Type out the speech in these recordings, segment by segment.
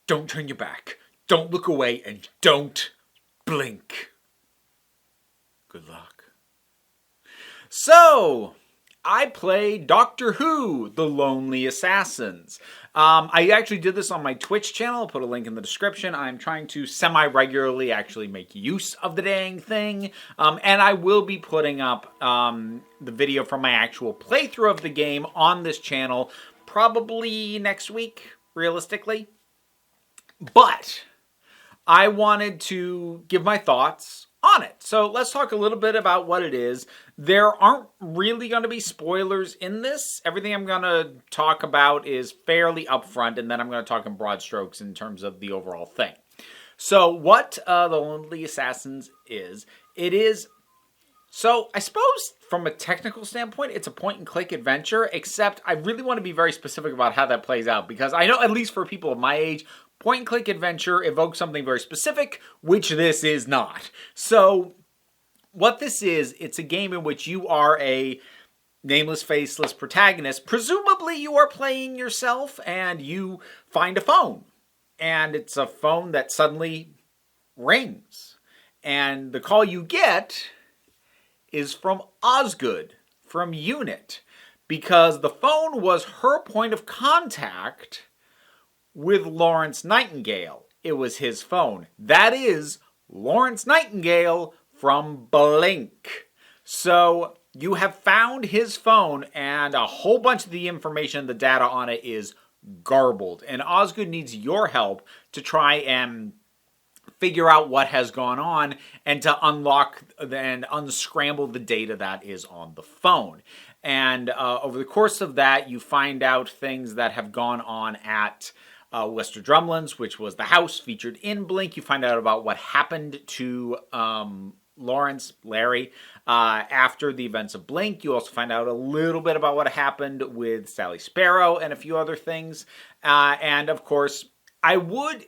Don't turn your back. Don't look away, and don't blink. Good luck. So, I play Doctor Who, The Lonely Assassins. I actually did this on my Twitch channel. I'll put a link in the description. I'm trying to semi-regularly actually make use of the dang thing. And I will be putting up the video from my actual playthrough of the game on this channel probably next week, realistically. But I wanted to give my thoughts on it. So let's talk a little bit about what it is. There aren't really going to be spoilers in this. Everything I'm going to talk about is fairly upfront, and then I'm going to talk in broad strokes in terms of the overall thing. So what The Lonely Assassins is, so I suppose from a technical standpoint, it's a point-and-click adventure, except I really want to be very specific about how that plays out, because I know, at least for people of my age, point-and-click adventure evokes something very specific, which this is not. So, what this is, it's a game in which you are a nameless, faceless protagonist. Presumably, you are playing yourself, and you find a phone. And it's a phone that suddenly rings. And the call you get is from Osgood, from Unit, because the phone was her point of contact with Lawrence Nightingale. It was his phone. That is Lawrence Nightingale from Blink. So you have found his phone, and a whole bunch of the information, the data on it is garbled. And Osgood needs your help to try and figure out what has gone on and to unlock and unscramble the data that is on the phone. And over the course of that, you find out things that have gone on at Wester Drumlands, which was the house featured in Blink. You find out about what happened to Larry, after the events of Blink. You also find out a little bit about what happened with Sally Sparrow and a few other things. And of course, I would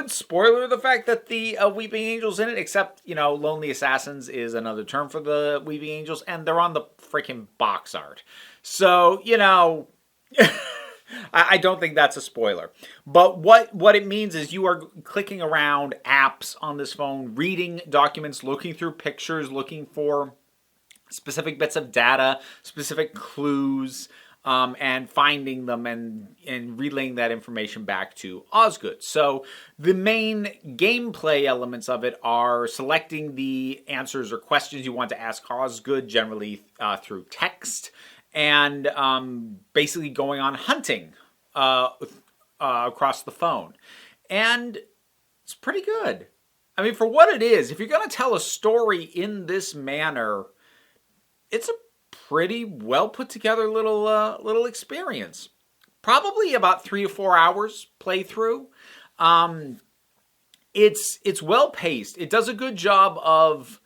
spoiler the fact that the Weeping Angels in it, except, Lonely Assassins is another term for the Weeping Angels, and they're on the freaking box art. So, I don't think that's a spoiler. But what it means is you are clicking around apps on this phone, reading documents, looking through pictures, looking for specific bits of data, specific clues, and finding them and relaying that information back to Osgood. So the main gameplay elements of it are selecting the answers or questions you want to ask Osgood, generally through text, and basically going on hunting across the phone. And it's pretty good. I mean, for what it is, if you're going to tell a story in this manner, it's a pretty well put together little experience. Probably about 3 to 4 hours playthrough. It's well paced. It does a good job of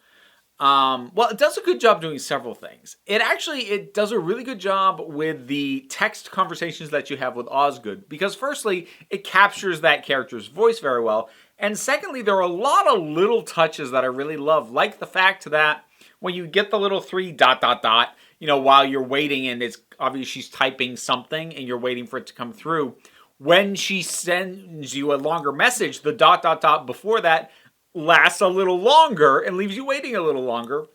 it does a good job doing several things. It does a really good job with the text conversations that you have with Osgood, because firstly, it captures that character's voice very well, and secondly, there are a lot of little touches that I really love, like the fact that when you get the little 3 ... while you're waiting, and it's obvious she's typing something and you're waiting for it to come through, when she sends you a longer message, the ... before that lasts a little longer and leaves you waiting a little longer.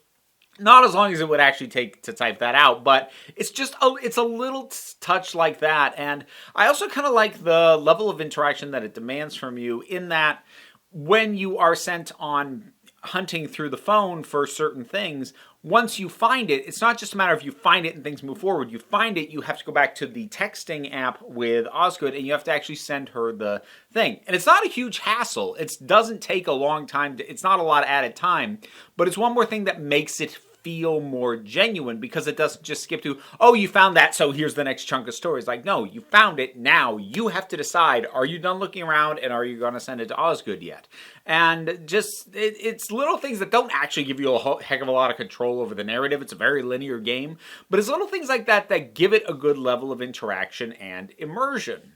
Not as long as it would actually take to type that out, but it's a little touch like that. And I also kind of like the level of interaction that it demands from you, in that when you are sent on hunting through the phone for certain things, once you find it, it's not just a matter of you find it and things move forward. You find it, you have to go back to the texting app with Osgood, and you have to actually send her the thing. And it's not a huge hassle. It doesn't take a long time. It's not a lot of added time, but it's one more thing that makes it feel more genuine, because it doesn't just skip to, oh, you found that, so here's the next chunk of stories. Like, no, you found it, now you have to decide, are you done looking around, and are you going to send it to Osgood yet? And just, it's little things that don't actually give you a heck of a lot of control over the narrative. It's a very linear game, but it's little things like that that give it a good level of interaction and immersion.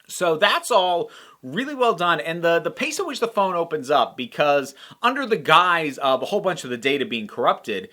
So that's all really well done, and the pace at which the phone opens up, because under the guise of a whole bunch of the data being corrupted,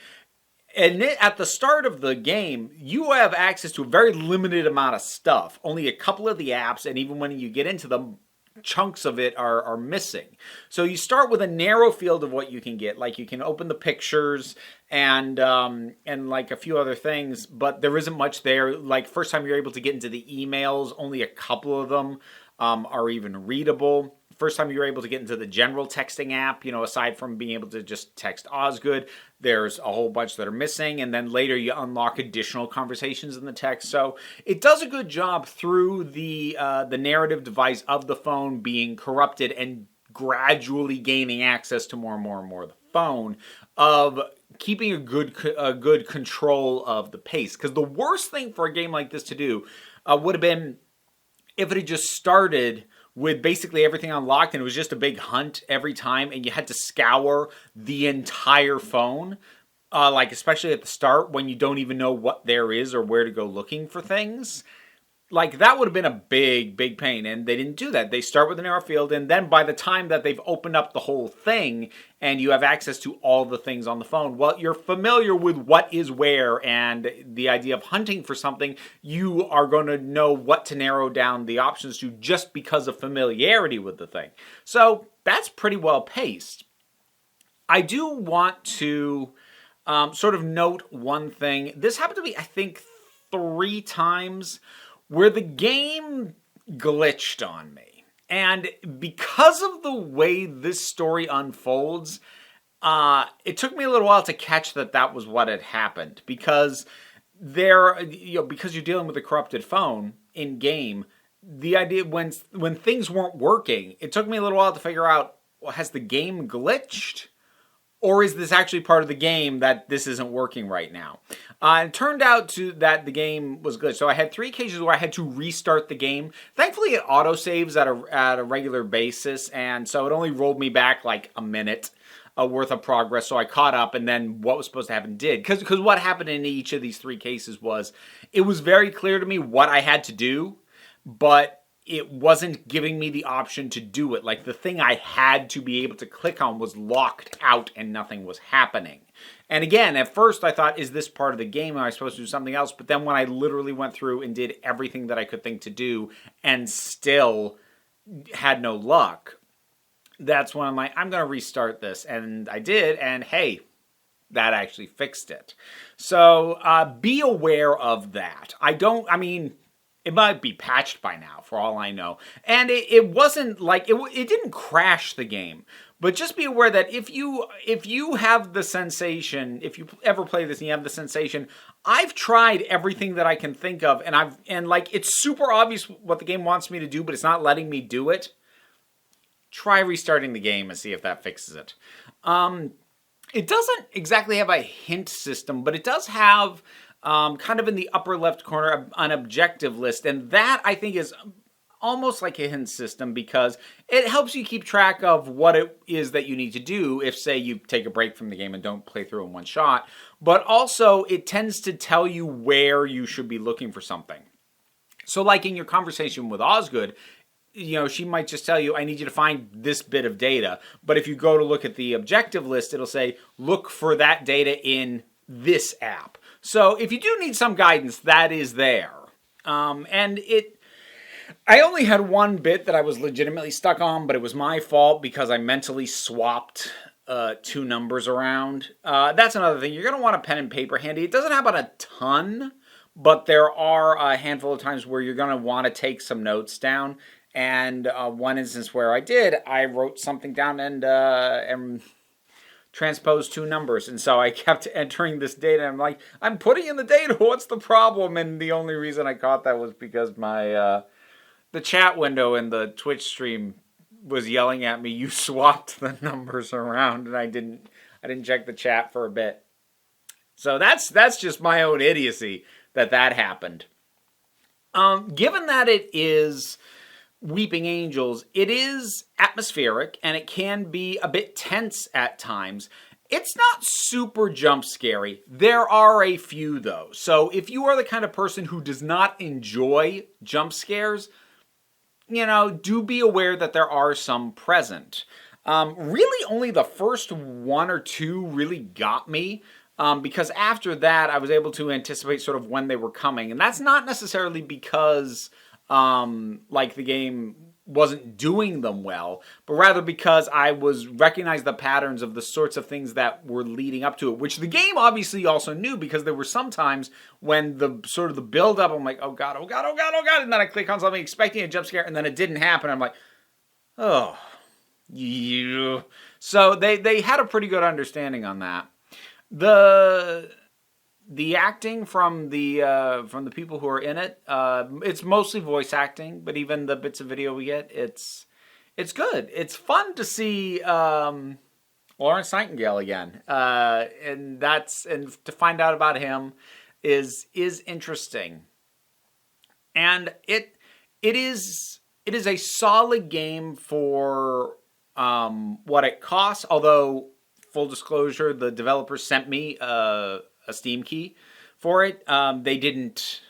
and at the start of the game, you have access to a very limited amount of stuff. Only a couple of the apps, and even when you get into them, chunks of it are missing. So you start with a narrow field of what you can get. Like you can open the pictures and like a few other things, but there isn't much there. Like first time you're able to get into the emails, only a couple of them are even readable. First time you're able to get into the general texting app, aside from being able to just text Osgood, there's a whole bunch that are missing. And then later you unlock additional conversations in the text. So it does a good job through the narrative device of the phone being corrupted and gradually gaining access to more and more and more of the phone, of keeping a good control of the pace. Because the worst thing for a game like this to do would have been if it had just started with basically everything unlocked and it was just a big hunt every time and you had to scour the entire phone, like especially at the start when you don't even know what there is or where to go looking for things. Like that would have been a big pain, and they didn't do that. They start with a narrow field, and then by the time that they've opened up the whole thing and you have access to all the things on the phone, well, you're familiar with what is where, and the idea of hunting for something, you are going to know what to narrow down the options to just because of familiarity with the thing. So that's pretty well paced. I do want to sort of note one thing. This happened to me, I think, 3 times where the game glitched on me. And because of the way this story unfolds, it took me a little while to catch that was what had happened. Because because you're dealing with a corrupted phone in game, the idea when things weren't working, it took me a little while to figure out, well, has the game glitched? Or is this actually part of the game that this isn't working right now? It turned out that the game was glitched. So I had 3 occasions where I had to restart the game. Thankfully, it autosaves at a regular basis, and so it only rolled me back like a minute worth of progress. So I caught up, and then what was supposed to happen did. Because what happened in each of these 3 cases was, it was very clear to me what I had to do, but it wasn't giving me the option to do it. Like the thing I had to be able to click on was locked out and nothing was happening. And again, at first I thought, is this part of the game? Am I supposed to do something else? But then when I literally went through and did everything that I could think to do and still had no luck, that's when I'm like, I'm going to restart this. And I did, and hey, that actually fixed it. So be aware of that. It might be patched by now, for all I know. And it wasn't like, it didn't crash the game. But just be aware that if you have the sensation, if you ever play this and you have the sensation, I've tried everything that I can think of, and like it's super obvious what the game wants me to do, but it's not letting me do it. Try restarting the game and see if that fixes it. It doesn't exactly have a hint system, but it does have kind of in the upper left corner, an objective list. And that, I think, is almost like a hint system because it helps you keep track of what it is that you need to do if, say, you take a break from the game and don't play through in one shot. But also, it tends to tell you where you should be looking for something. So like in your conversation with Osgood, she might just tell you, I need you to find this bit of data. But if you go to look at the objective list, it'll say, look for that data in this app. So if you do need some guidance, that is there. I only had one bit that I was legitimately stuck on, but it was my fault because I mentally swapped 2 numbers around. That's another thing. You're going to want a pen and paper handy. It doesn't happen a ton, but there are a handful of times where you're going to want to take some notes down. And one instance where I wrote something down and transposed 2 numbers, and so I kept entering this data. I'm like, I'm putting in the data, what's the problem? And the only reason I caught that was because my the chat window in the Twitch stream was yelling at me, you swapped the numbers around, and I didn't check the chat for a bit. So that's just my own idiocy that happened. Given that it is Weeping Angels, it is atmospheric and it can be a bit tense at times. It's not super jump scary. There are a few though. So if you are the kind of person who does not enjoy jump scares, do be aware that there are some present. Really only the first 1 or 2 really got me. Because after that I was able to anticipate sort of when they were coming. And that's not necessarily because like the game wasn't doing them well, but rather because I was recognizing the patterns of the sorts of things that were leading up to it, which the game obviously also knew, because there were some times when the sort of the build up, I'm like, oh god, oh god, oh god, oh god, and then I click on something expecting a jump scare, and then it didn't happen. I'm like, oh, you. So they had a pretty good understanding on that. The acting from the people who are in it, it's mostly voice acting, but even the bits of video we get, it's good. It's fun to see Lawrence Nightingale again, and to find out about him is interesting. And it is a solid game for what it costs. Although, full disclosure, the developers sent me a Steam key for it. They didn't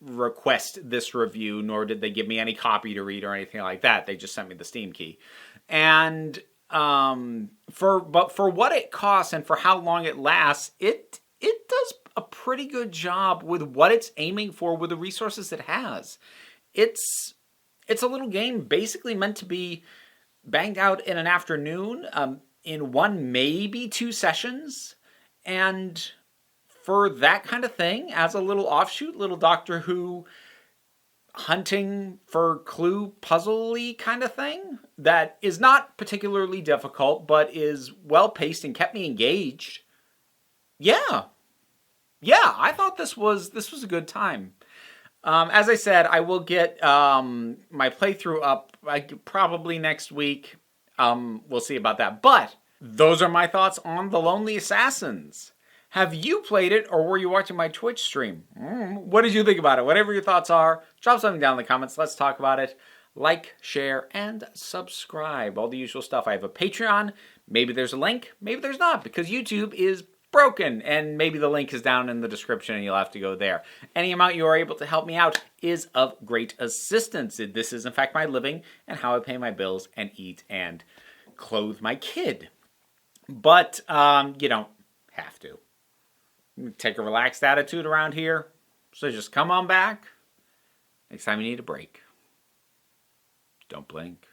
request this review, nor did they give me any copy to read or anything like that. They just sent me the Steam key. And for what it costs and for how long it lasts, it does a pretty good job with what it's aiming for with the resources it has. It's a little game basically meant to be banged out in an afternoon, in one, maybe two sessions. And for that kind of thing, as a little offshoot, little Doctor Who hunting for clue puzzle-y kind of thing that is not particularly difficult, but is well-paced and kept me engaged. Yeah, I thought this was a good time. As I said, I will get my playthrough up probably next week. We'll see about that. But those are my thoughts on The Lonely Assassins. Have you played it, or were you watching my Twitch stream? What did you think about it? Whatever your thoughts are, drop something down in the comments. Let's talk about it. Like, share, and subscribe. All the usual stuff. I have a Patreon. Maybe there's a link. Maybe there's not, because YouTube is broken, and maybe the link is down in the description and you'll have to go there. Any amount you are able to help me out is of great assistance. This is, in fact, my living and how I pay my bills and eat and clothe my kid. But you don't have to. Take a relaxed attitude around here. So just come on back. Next time you need a break. Don't blink.